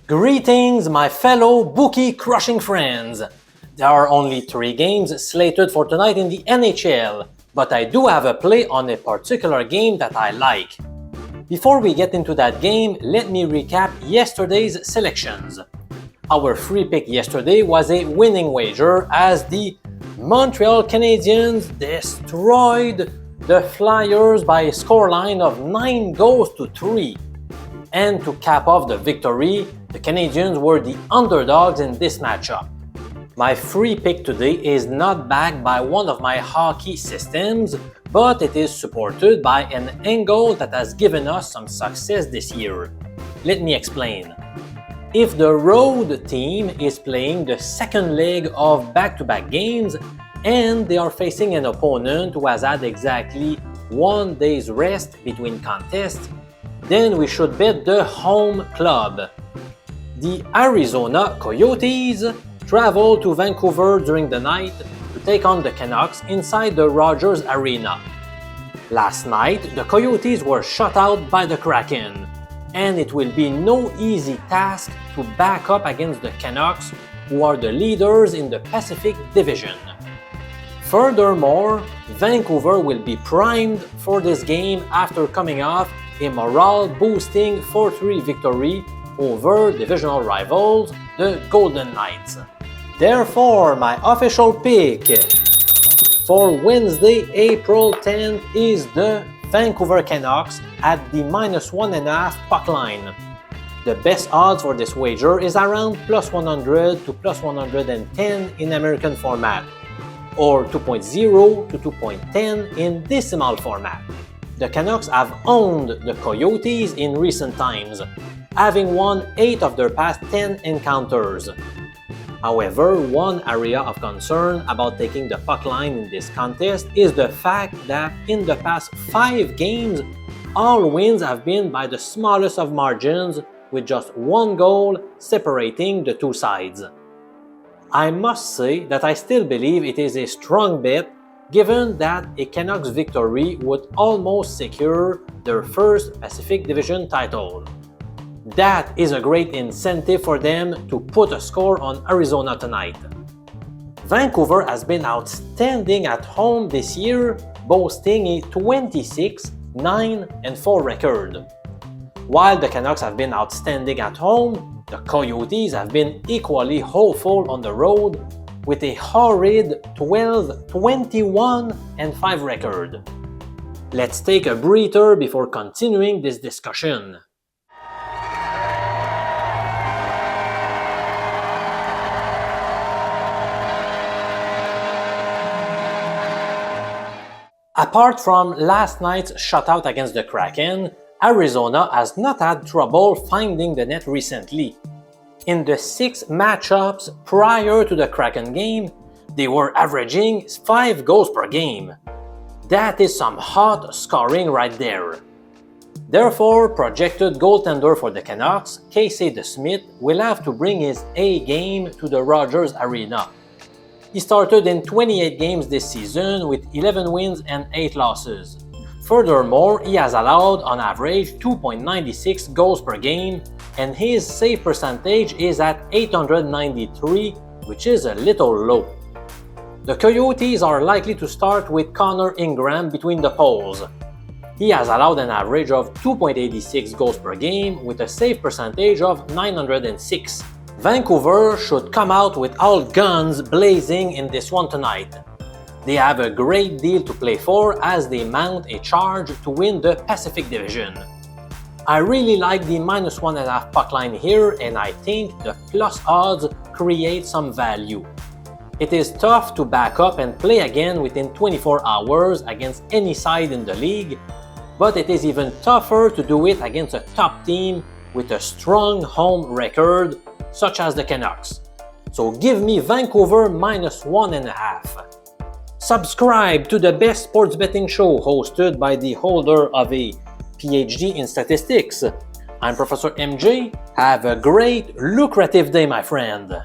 Greetings, my fellow bookie-crushing friends! There are only 3 games slated for tonight in the NHL, but I do have a play on a particular game that I like. Before we get into that game, let me recap yesterday's selections. Our free pick yesterday was a winning wager as the Montreal Canadiens destroyed the Flyers by a scoreline of 9-3. And to cap off the victory, the Canadiens were the underdogs in this matchup. My free pick today is not backed by one of my hockey systems, but it is supported by an angle that has given us some success this year. Let me explain. If the road team is playing the second leg of back-to-back games and they are facing an opponent who has had exactly 1 day's rest between contests, then we should bet the home club. The Arizona Coyotes traveled to Vancouver during the night to take on the Canucks inside the Rogers Arena. Last night, the Coyotes were shut out by the Kraken, and it will be no easy task to back up against the Canucks, who are the leaders in the Pacific Division. Furthermore, Vancouver will be primed for this game after coming off a morale-boosting 4-3 victory over divisional rivals, the Golden Knights. Therefore, my official pick for Wednesday, April 10th is the Vancouver Canucks at the -1.5 puck line. The best odds for this wager is around +100 to +110 in American format, or 2.0 to 2.10 in decimal format. The Canucks have owned the Coyotes in recent times, having won 8 of their past 10 encounters. However, one area of concern about taking the puck line in this contest is the fact that in the past 5 games, all wins have been by the smallest of margins, with just 1 goal separating the 2 sides. I must say that I still believe it is a strong bet, given that a Canucks victory would almost secure their first Pacific Division title. That is a great incentive for them to put a score on Arizona tonight. Vancouver has been outstanding at home this year, boasting a 26-9-4 record. While the Canucks have been outstanding at home, the Coyotes have been equally hopeful on the road with a horrid 12-21-5 record. Let's take a breather before continuing this discussion. Apart from last night's shutout against the Kraken, Arizona has not had trouble finding the net recently. In the 6 matchups prior to the Kraken game, they were averaging 5 goals per game. That is some hot scoring right there. Therefore, projected goaltender for the Canucks, Casey DeSmith, will have to bring his A game to the Rogers Arena. He started in 28 games this season with 11 wins and 8 losses. Furthermore, he has allowed on average 2.96 goals per game, and his save percentage is at 893, which is a little low. The Coyotes are likely to start with Connor Ingram between the poles. He has allowed an average of 2.86 goals per game with a save percentage of 906. Vancouver should come out with all guns blazing in this one tonight. They have a great deal to play for as they mount a charge to win the Pacific Division. I really like the -1.5 puck line here, and I think the plus odds create some value. It is tough to back up and play again within 24 hours against any side in the league, but it is even tougher to do it against a top team with a strong home record, such as the Canucks. So give me Vancouver -1.5. Subscribe to the best sports betting show hosted by the holder of a PhD in statistics. I'm Professor MJ. Have a great, lucrative day, my friend.